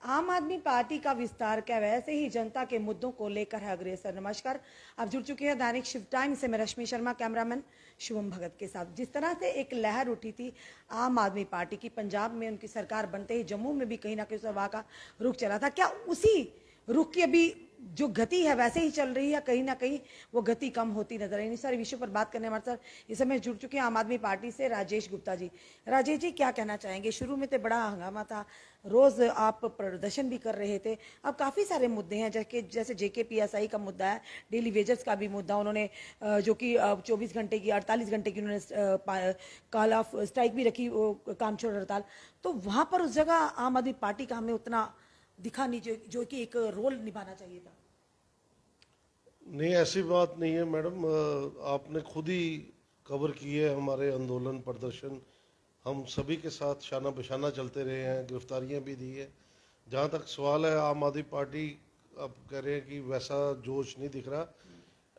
आम आदमी पार्टी का विस्तार क्या वैसे ही जनता के मुद्दों को लेकर है अग्रसर। नमस्कार, आप जुड़ चुके हैं दैनिक शिव टाइम से। मैं रश्मि शर्मा, कैमरामैन शुभम भगत के साथ। जिस तरह से एक लहर उठी थी आम आदमी पार्टी की, पंजाब में उनकी सरकार बनते ही जम्मू में भी कहीं ना कहीं सभा का रुख चला था, क्या उसी रुख की अभी जो गति है वैसे ही चल रही है? कहीं ना कहीं वो गति कम होती नजर आई। इन सारे विषयों पर बात करने हमारे साथ इस समय जुड़ चुके हैं आम आदमी पार्टी से राजेश गुप्ता जी। राजेश जी, क्या कहना चाहेंगे? शुरू में तो बड़ा हंगामा था, रोज आप प्रदर्शन भी कर रहे थे, अब काफी सारे मुद्दे हैं जैसे JKPSI का मुद्दा है, डेली वेजेस का भी मुद्दा उन्होंने जो कि 24 घंटे की 48 घंटे की उन्होंने कॉल ऑफ स्ट्राइक भी रखी, काम छोड़ हड़ताल। तो वहां पर उस जगह आम आदमी पार्टी का हमें उतना दिखा नहीं जो कि एक रोल निभाना चाहिए था। नहीं, ऐसी बात नहीं है मैडम। आपने खुद ही कवर की है हमारे आंदोलन प्रदर्शन। हम सभी के साथ शाना बशाना चलते रहे हैं, गिरफ्तारियां भी दी है। जहाँ तक सवाल है आम आदमी पार्टी, आप कह रहे हैं कि वैसा जोश नहीं दिख रहा,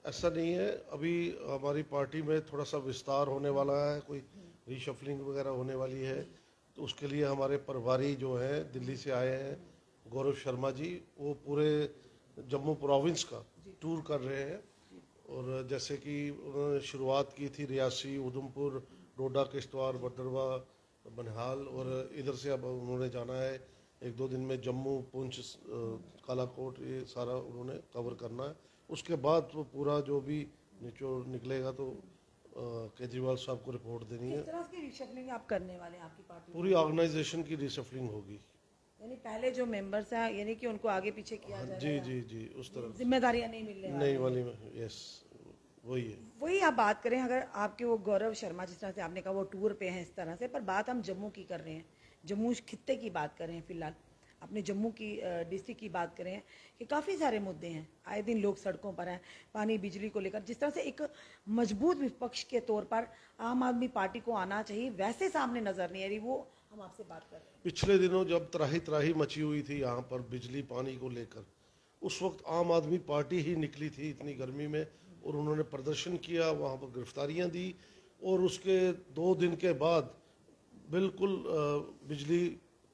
ऐसा नहीं है। अभी हमारी पार्टी में थोड़ा सा विस्तार होने वाला है, कोई रीशफलिंग वगैरह होने वाली है, तो उसके लिए हमारे प्रभारी जो हैं दिल्ली से आए हैं, गौरव शर्मा जी, वो पूरे जम्मू प्रोविंस का टूर कर रहे हैं। और जैसे कि उन्होंने शुरुआत की थी रियासी, उधमपुर, डोडा, किश्तवाड़, भदरवा, बनिहाल, और इधर से अब उन्होंने जाना है 1-2 दिन में जम्मू, पुंछ, कालाकोट, ये सारा उन्होंने कवर करना है। उसके बाद वो पूरा जो भी निचोड़ निकलेगा तो केजरीवाल साहब को रिपोर्ट देनी है। किस तरह की रिशफलिंग आप करने वाले हैं आपकी पार्टी? पूरी ऑर्गेनाइजेशन की रिशफलिंग होगी, यानी पहले जो मेंबर्स हैं यानी कि उनको आगे पीछे किया जाएगा। जी जी जी, उस तरफ जिम्मेदारियां नहीं मिलने नहीं वाली में, यस, वही है। वही आप बात करें, अगर आपके वो गौरव शर्मा जिस तरह से आपने कहा वो टूर पे हैं इस तरह से, पर बात हम जम्मू की कर रहे हैं, जम्मू खित्ते की बात कर रहे हैं। फिलहाल अपने जम्मू की डिस्ट्रिक्ट की बात करें कि काफ़ी सारे मुद्दे हैं, आए दिन लोग सड़कों पर हैं, पानी बिजली को लेकर। जिस तरह से एक मजबूत विपक्ष के तौर पर आम आदमी पार्टी को आना चाहिए, वैसे सामने नजर नहीं आ रही। वो हम आपसे बात कर रहे हैं। पिछले दिनों जब त्राही त्राही मची हुई थी यहाँ पर बिजली पानी को लेकर, उस वक्त आम आदमी पार्टी ही निकली थी इतनी गर्मी में, और उन्होंने प्रदर्शन किया, वहाँ पर गिरफ्तारियाँ दी, और उसके 2 दिन के बाद बिल्कुल बिजली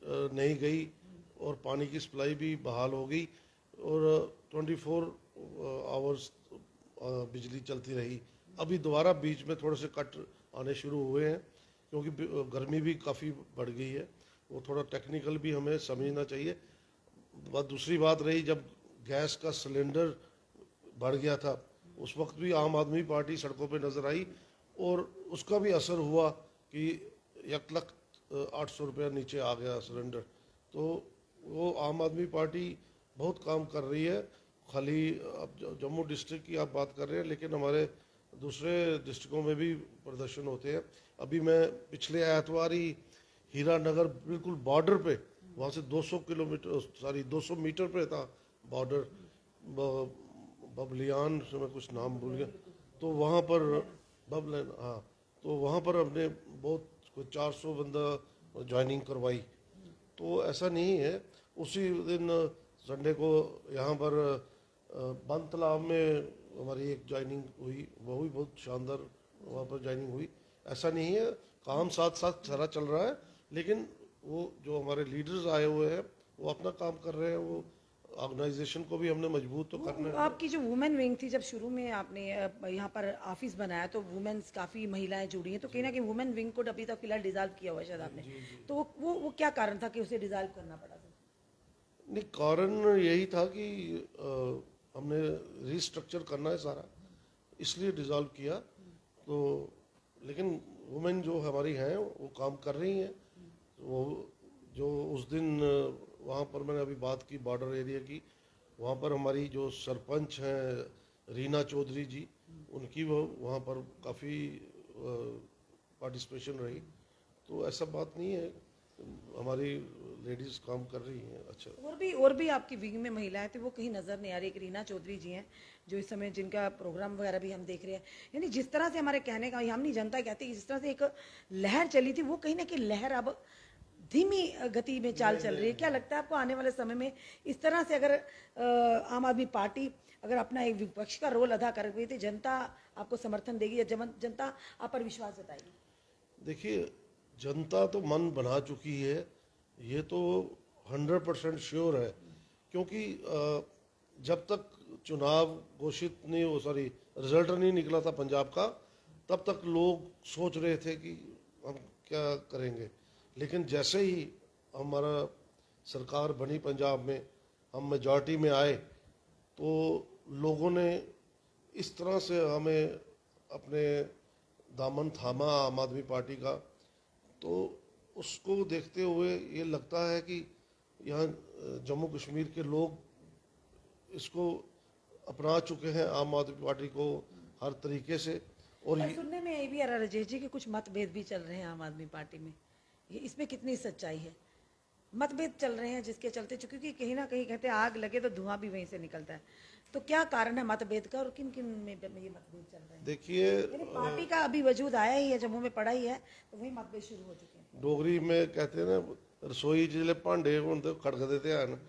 नहीं गई और पानी की सप्लाई भी बहाल हो गई, और 24 आवर्स बिजली चलती रही। अभी दोबारा बीच में थोड़े से कट आने शुरू हुए हैं क्योंकि गर्मी भी काफ़ी बढ़ गई है। वो थोड़ा टेक्निकल भी हमें समझना चाहिए। दूसरी बात रही, जब गैस का सिलेंडर बढ़ गया था उस वक्त भी आम आदमी पार्टी सड़कों पे नज़र आई, और उसका भी असर हुआ कि 1,08,000 रुपया नीचे आ गया सिलेंडर। तो वो आम आदमी पार्टी बहुत काम कर रही है। खाली अब जम्मू डिस्ट्रिक्ट की आप बात कर रहे हैं, लेकिन हमारे दूसरे डिस्ट्रिक्टों में भी प्रदर्शन होते हैं। अभी मैं पिछले एतवार ही हीरानगर बिल्कुल बॉर्डर पे, वहाँ से 200 मीटर पे था बॉर्डर, बबलियान से मैं कुछ नाम भूल गया, तो वहाँ पर बबलैन, हाँ, तो वहाँ पर हमने बहुत 400 बंदा ज्वाइनिंग करवाई। तो ऐसा नहीं है। उसी दिन संडे को यहाँ पर बंद तालाब में हमारी एक ज्वाइनिंग हुई, वो भी बहुत शानदार वहाँ पर ज्वाइनिंग हुई। ऐसा नहीं है, काम साथ साथ सारा चल रहा है, लेकिन वो जो हमारे लीडर्स आए हुए हैं वो अपना काम कर रहे हैं। वो ऑर्गेनाइजेशन को भी हमने मजबूत तो करना है। आपकी जो वुमेन विंग थी, जब शुरू में आपने यहाँ पर ऑफिस बनाया तो वुमेन्स काफ़ी महिलाएं जुड़ी हैं, तो कहीं ना कहीं वुमेन विंग को अभी तक फिलहाल डिसॉल्व किया हुआ है शायद आपने, तो वो क्या कारण था कि उसे डिसॉल्व करना पड़ा था? नहीं, कारण यही था कि हमने रिस्ट्रक्चर करना है सारा, इसलिए डिसॉल्व किया। तो लेकिन वुमेन जो हमारी हैं वो काम कर रही हैं। वो जो उस दिन वहाँ पर मैंने अभी बात की बॉर्डर एरिया की, वहाँ पर हमारी जो सरपंच हैं रीना चौधरी जी, उनकी वो वहाँ पर काफ़ी पार्टिसिपेशन रही। तो ऐसा बात नहीं है, हमारी लेडीज काम कर रही हैं अच्छा। और भी आपकी विंग में महिलाएं थी, वो कहीं नजर नहीं आ रही। एक रीना चौधरी जी हैं जो इस समय जिनका प्रोग्राम वगैरह भी हम देख रहे हैं। यानी जिस तरह से हमारे कहने का, हम नहीं जनता कहती, जिस तरह से एक लहर चली थी, वो कहीं ना कहीं लहर अब धीमी गति में चाल चल रही है। क्या लगता है आपको आने वाले समय में इस तरह से अगर आम आदमी पार्टी अगर अपना एक विपक्ष का रोल अदा कर रही थी, जनता आपको समर्थन देगी या जनता आप पर विश्वास जताएगी? देखिए, जनता तो मन बना चुकी है। ये तो 100% श्योर है, क्योंकि जब तक चुनाव घोषित नहीं हो, सॉरी रिजल्ट नहीं निकला था पंजाब का, तब तक लोग सोच रहे थे कि हम क्या करेंगे। लेकिन जैसे ही हमारा सरकार बनी पंजाब में, हम मेजॉरिटी में आए, तो लोगों ने इस तरह से हमें अपने दामन थामा आम आदमी पार्टी का, तो उसको देखते हुए ये लगता है कि यहाँ जम्मू कश्मीर के लोग इसको अपना चुके हैं, आम आदमी पार्टी को हर तरीके से। और सुनने में ये भी आ रहा है राजेश जी कि कुछ मतभेद भी चल रहे हैं आम आदमी पार्टी में, इसमें कितनी सच्चाई है? मतभेद चल रहे हैं जिसके चलते, क्योंकि कहीं ना कहीं कहते हैं आग लगे तो धुआं भी वहीं से निकलता है, तो क्या कारण है मतभेद का और किन किन में ये मतभेद चल रहे हैं? देखिए, पार्टी का अभी वजूद आया ही है, जम्मू में पड़ा ही है, तो वही मतभेद शुरू हो चुके हैं। डोगरी में कहते हैं ना, रसोई जिले भांडे होंगे खड़क देते हैं,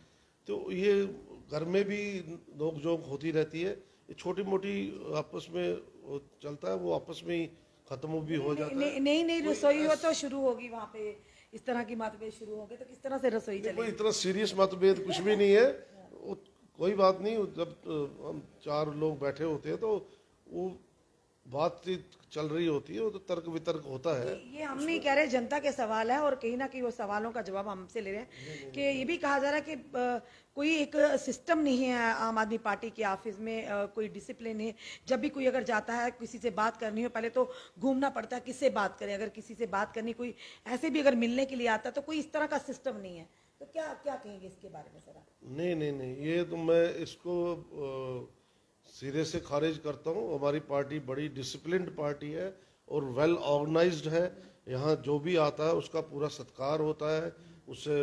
तो ये घर में भी नोक झोंक होती रहती है। ये छोटी मोटी आपस में चलता है, वो आपस में ही खत्म भी हो जाता है। नई रसोई हो तो शुरू होगी वहाँ पे, इस तरह की मतभेद शुरू होंगे तो किस तरह से रसोई चलेगी? कोई इतना सीरियस मतभेद कुछ भी नहीं है, कोई बात नहीं। जब हम 4 लोग बैठे होते हैं तो वो बातचीत चल रही होती है, वो तो तर्क वितर्क होता है। ये हम नहीं कह रहे, जनता के सवाल है और कहीं ना कहीं वो सवालों का जवाब हमसे ले रहे हैं कि ये भी कहा जा रहा है कि कोई एक सिस्टम नहीं है आम आदमी पार्टी के ऑफिस में, कोई डिसिप्लिन है। जब भी कोई अगर जाता है किसी से बात करनी हो, पहले तो घूमना पड़ता है किससे बात करें। अगर किसी से बात करनी, कोई ऐसे भी अगर मिलने के लिए आता तो कोई इस तरह का सिस्टम नहीं है। तो क्या क्या कहेंगे इसके बारे में सर? नहीं, ये तो मैं इसको सिरे से खारिज करता हूँ। हमारी पार्टी बड़ी डिसिप्लिन्ड पार्टी है और वेल ऑर्गेनाइज्ड है। यहाँ जो भी आता है उसका पूरा सत्कार होता है, उससे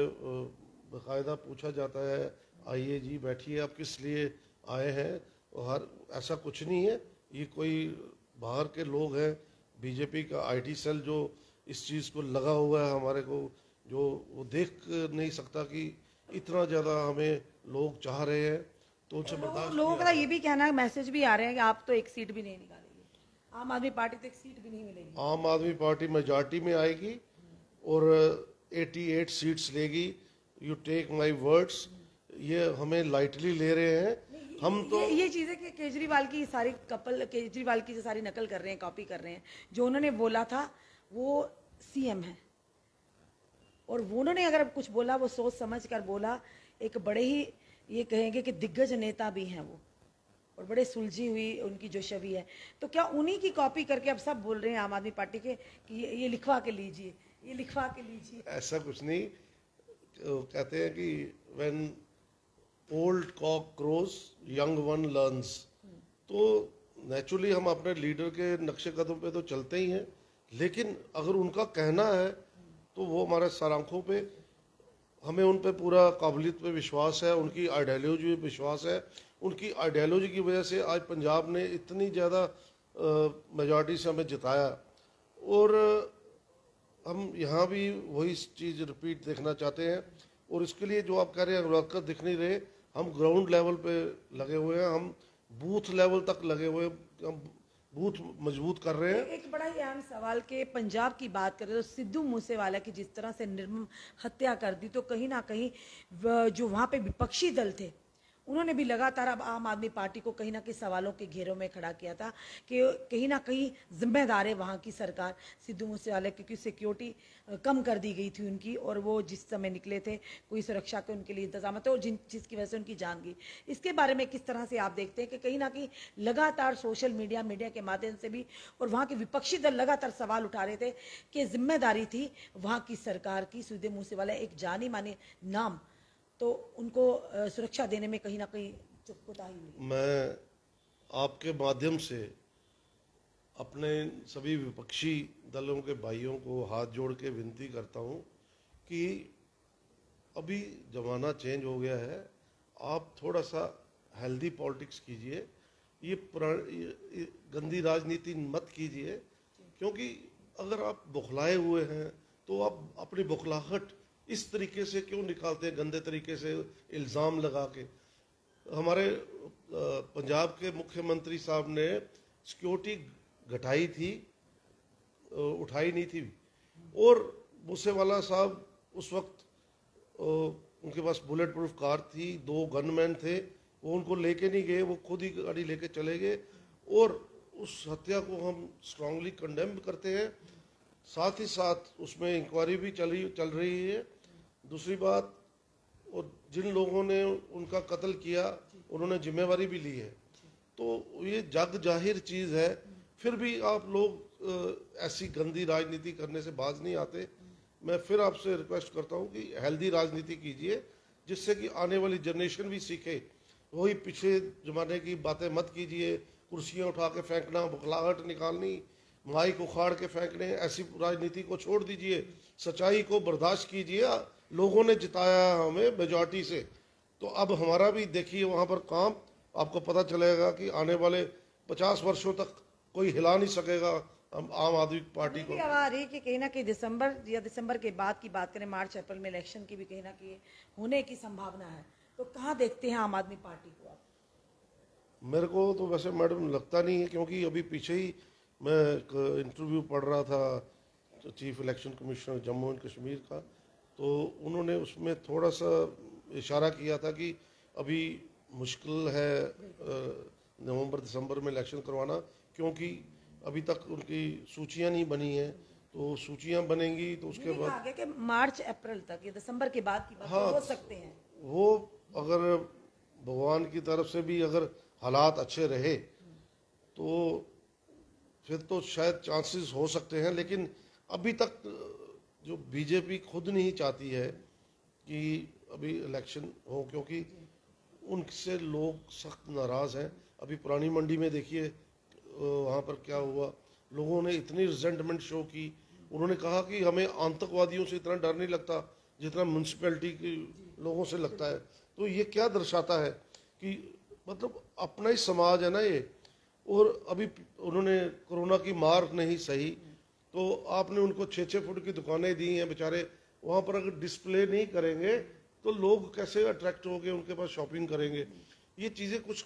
बाकायदा पूछा जाता है, आइए जी बैठिए, आप किस लिए आए हैं। और ऐसा कुछ नहीं है, ये कोई बाहर के लोग हैं, बीजेपी का IT सेल जो इस चीज़ को लगा हुआ है हमारे को, जो वो देख नहीं सकता कि इतना ज़्यादा हमें लोग चाह रहे हैं, तो उनसे बर्दाश्त। लोगों का ये भी कहना है, मैसेज भी आ रहे हैं कि आप तो एक सीट भी नहीं निकालेंगे, आम आदमी पार्टी तो एक सीट भी नहीं मिलेगी। आम आदमी पार्टी मेजॉरिटी में आएगी और 88 सीट्स लेगी। यू टेक माय वर्ड्स, ये हमें लाइटली ले रहे हैं हम तो। ये चीजें कि केजरीवाल की सारी केजरीवाल की जो सारी नकल कर रहे हैं, कॉपी कर रहे हैं। जो उन्होंने बोला था वो CM है, और वो उन्होंने अगर कुछ बोला वो सोच समझ कर बोला। एक बड़े ही ये कहेंगे कि दिग्गज नेता भी हैं वो, और बड़े सुलझी हुई उनकी जो छवि है। तो क्या उन्हीं की कॉपी करके अब सब बोल रहे हैं आम आदमी पार्टी के कि ये लिखवा के लीजिए, ये लिखवा के लीजिए? ऐसा कुछ नहीं। कहते हैं कि when old cock crows young one learns, तो नेचुरली हम अपने लीडर के नक्शे कदम पे तो चलते ही हैं, लेकिन अगर उनका कहना है तो वो हमारे सर आंखों पे, हमें उन पे पूरा काबिलियत पे विश्वास है, उनकी आइडियोलॉजी पे विश्वास है। उनकी आइडियोलॉजी की वजह से आज पंजाब ने इतनी ज़्यादा मेजॉरिटी से हमें जिताया, और हम यहाँ भी वही चीज़ रिपीट देखना चाहते हैं। और इसके लिए जो आप कह रहे हैं वर्कर दिख नहीं रहे, हम ग्राउंड लेवल पे लगे हुए हैं, हम बूथ लेवल तक लगे हुए हैं, हम बूथ मजबूत कर रहे हैं। एक बड़ा ही अहम सवाल के पंजाब की बात करें तो सिद्धू मूसेवाला की जिस तरह से निर्मम हत्या कर दी, तो कहीं ना कहीं जो वहाँ पे विपक्षी दल थे उन्होंने भी लगातार अब आम आदमी पार्टी को कहीं ना कहीं सवालों के घेरों में खड़ा किया था कि कहीं ना कहीं जिम्मेदार है वहाँ की सरकार सिद्धू मूसेवाला, क्योंकि सिक्योरिटी कम कर दी गई थी उनकी, और वो जिस समय निकले थे कोई सुरक्षा के उनके लिए इंतजाम थे, और जिसकी वजह से उनकी जान गई। इसके बारे में किस तरह से आप देखते हैं कि कहीं ना कहीं लगातार सोशल मीडिया के माध्यम से भी और वहाँ के विपक्षी दल लगातार सवाल उठा रहे थे कि जिम्मेदारी थी वहाँ की सरकार की, सिद्धू मूसेवाला एक जानी मानी नाम, तो उनको सुरक्षा देने में कहीं ना कहीं कोताही हुई। मैं आपके माध्यम से अपने सभी विपक्षी दलों के भाइयों को हाथ जोड़ के विनती करता हूं कि अभी ज़माना चेंज हो गया है, आप थोड़ा सा हेल्दी पॉलिटिक्स कीजिए, ये गंदी राजनीति मत कीजिए। क्योंकि अगर आप बौखलाए हुए हैं तो आप अपनी बौखलाहट इस तरीके से क्यों निकालते हैं, गंदे तरीके से इल्ज़ाम लगा के। हमारे पंजाब के मुख्यमंत्री साहब ने सिक्योरिटी घटाई थी, उठाई नहीं थी, और मूसेवाला साहब उस वक्त उनके पास बुलेट प्रूफ कार थी, 2 गनमैन थे, वो उनको लेके नहीं गए, वो खुद ही गाड़ी लेके चले गए। और उस हत्या को हम स्ट्रांगली कंडेम करते हैं। साथ ही साथ उसमें इंक्वायरी भी चल रही है। दूसरी बात, और जिन लोगों ने उनका कत्ल किया उन्होंने जिम्मेवारी भी ली है। तो ये जग जाहिर चीज़ है, फिर भी आप लोग ऐसी गंदी राजनीति करने से बाज नहीं आते। मैं फिर आपसे रिक्वेस्ट करता हूँ कि हेल्दी राजनीति कीजिए, जिससे कि आने वाली जनरेशन भी सीखे। वही पिछले ज़माने की बातें मत कीजिए, कुर्सियाँ उठा के फेंकना, बुखलाहट निकालनी, माइक उखाड़ के फेंकने, ऐसी राजनीति को छोड़ दीजिए। सच्चाई को बर्दाश्त कीजिए। लोगों ने जिताया हमें मेजॉरिटी से, तो अब हमारा भी देखिए वहाँ पर काम। आपको पता चलेगा कि आने वाले 50 वर्षों तक कोई हिला नहीं सकेगा हम आम आदमी पार्टी को। आ रही कि कहीं ना कहीं दिसंबर के बाद की बात करें, मार्च अप्रैल में इलेक्शन की भी कहीं ना कहीं होने की संभावना है, तो कहाँ देखते हैं आम आदमी पार्टी को आप? मेरे को तो वैसे मैडम लगता नहीं है, क्योंकि अभी पीछे ही मैं एक इंटरव्यू पढ़ रहा था chief election commissioner Jammu and Kashmir का, तो उन्होंने उसमें थोड़ा सा इशारा किया था कि अभी मुश्किल है नवंबर दिसंबर में इलेक्शन करवाना, क्योंकि अभी तक उनकी सूचियां नहीं बनी हैं। तो सूचियां बनेंगी तो उसके बाद आगे के मार्च अप्रैल तक या दिसंबर के बाद की बात हो सकते हैं। वो अगर भगवान की तरफ से भी अगर हालात अच्छे रहे तो फिर तो शायद चांसेस हो सकते हैं। लेकिन अभी तक जो बीजेपी खुद नहीं चाहती है कि अभी इलेक्शन हो, क्योंकि उनसे लोग सख्त नाराज़ हैं। अभी पुरानी मंडी में देखिए वहाँ पर क्या हुआ, लोगों ने इतनी रिजेंटमेंट शो की। उन्होंने कहा कि हमें आतंकवादियों से इतना डर नहीं लगता जितना म्यूनसिपैलिटी के लोगों से लगता है। तो ये क्या दर्शाता है कि मतलब अपना ही समाज है ना ये। और अभी उन्होंने कोरोना की मार नहीं सही, तो आपने उनको 6-6 फुट की दुकानें दी हैं बेचारे। वहाँ पर अगर डिस्प्ले नहीं करेंगे तो लोग कैसे अट्रैक्ट होंगे, उनके पास शॉपिंग करेंगे। ये चीज़ें कुछ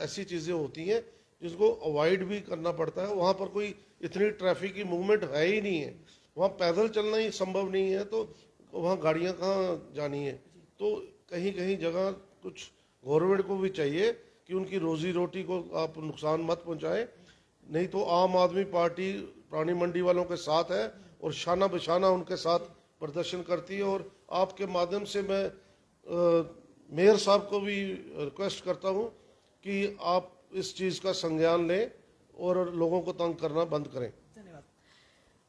ऐसी चीज़ें होती हैं जिसको अवॉइड भी करना पड़ता है। वहाँ पर कोई इतनी ट्रैफिक की मूवमेंट है ही नहीं है, वहाँ पैदल चलना ही संभव नहीं है, तो वहाँ गाड़ियाँ कहाँ जानी है। तो कहीं कहीं जगह कुछ गवर्नमेंट को भी चाहिए कि उनकी रोजी रोटी को आप नुकसान मत पहुँचाएं। नहीं तो आम आदमी पार्टी पुरानी मंडी वालों के साथ है और शाना बशाना उनके साथ प्रदर्शन करती है। और आपके माध्यम से मैं मेयर साहब को भी रिक्वेस्ट करता हूं कि आप इस चीज़ का संज्ञान लें और लोगों को तंग करना बंद करें। धन्यवाद।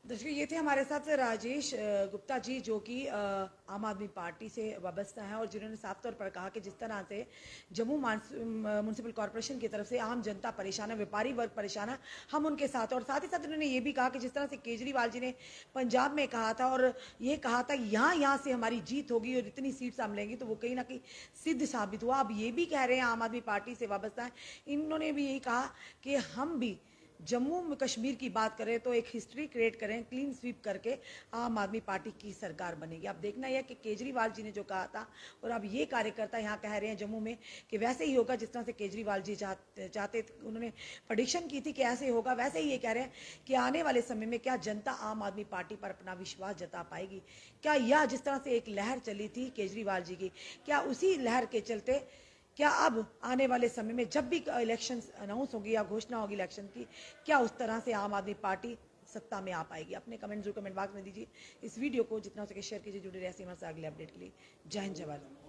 दर्शकों, ये थे हमारे साथ राजेश गुप्ता जी, जो कि आम आदमी पार्टी से वाबस्ता हैं और जिन्होंने साफ तौर पर कहा कि जिस तरह से जम्मू म्यूनसिपल कॉर्पोरेशन की तरफ से आम जनता परेशान है, व्यापारी वर्ग परेशान है, हम उनके साथ। और साथ ही साथ उन्होंने ये भी कहा कि जिस तरह से केजरीवाल जी ने पंजाब में कहा था और ये कहा था यहाँ से हमारी जीत होगी और इतनी सीट्स हम लेंगे, तो वो कहीं ना कहीं सिद्ध साबित हुआ। अब ये भी कह रहे हैं आम आदमी पार्टी से वाबस्ता है, इन्होंने भी यही कहा कि हम भी जम्मू कश्मीर की बात करें तो एक हिस्ट्री क्रिएट करें, क्लीन स्वीप करके आम आदमी पार्टी की सरकार बनेगी। अब देखना यह कि केजरीवाल जी ने जो कहा था और अब ये कार्यकर्ता यहाँ कह रहे हैं जम्मू में कि वैसे ही होगा जिस तरह से केजरीवाल जी चाहते थे, उन्होंने प्रेडिक्शन की थी कि ऐसे होगा, वैसे ही ये कह रहे हैं कि आने वाले समय में क्या जनता आम आदमी पार्टी पर अपना विश्वास जता पाएगी। क्या यह जिस तरह से एक लहर चली थी केजरीवाल जी की, क्या उसी लहर के चलते क्या अब आने वाले समय में जब भी इलेक्शन अनाउंस होगी या घोषणा होगी इलेक्शन की, क्या उस तरह से आम आदमी पार्टी सत्ता में आ पाएगी? अपने कमेंट जरूर कमेंट बॉक्स में दीजिए। इस वीडियो को जितना हो सके शेयर कीजिए। जुड़े रहिए हमारे साथ अगले अपडेट के लिए। जय हिंद, जय भारत।